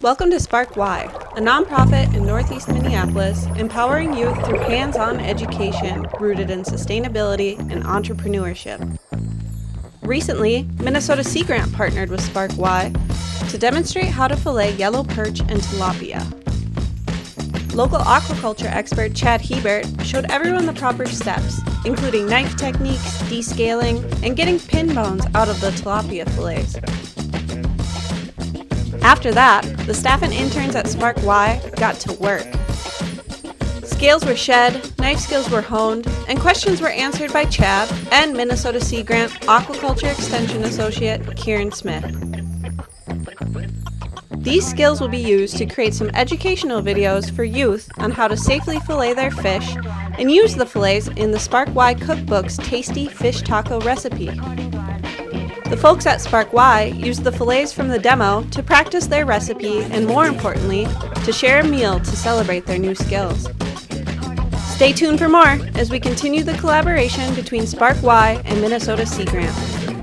Welcome to Spark Y, a nonprofit in Northeast Minneapolis, empowering youth through hands-on education rooted in sustainability and entrepreneurship. Recently, Minnesota Sea Grant partnered with Spark Y to demonstrate how to fillet yellow perch and tilapia. Local aquaculture expert Chad Hebert showed everyone the proper steps, including knife techniques, descaling, and getting pin bones out of the tilapia fillets. After that, the staff and interns at Spark Y got to work. Scales were shed, knife skills were honed, and questions were answered by Chad and Minnesota Sea Grant Aquaculture Extension Associate Kieran Smith. These skills will be used to create some educational videos for youth on how to safely fillet their fish and use the fillets in the Spark Y cookbook's tasty fish taco recipe. The folks at Spark Y used the fillets from the demo to practice their recipe and, more importantly, to share a meal to celebrate their new skills. Stay tuned for more as we continue the collaboration between Spark Y and Minnesota Sea Grant.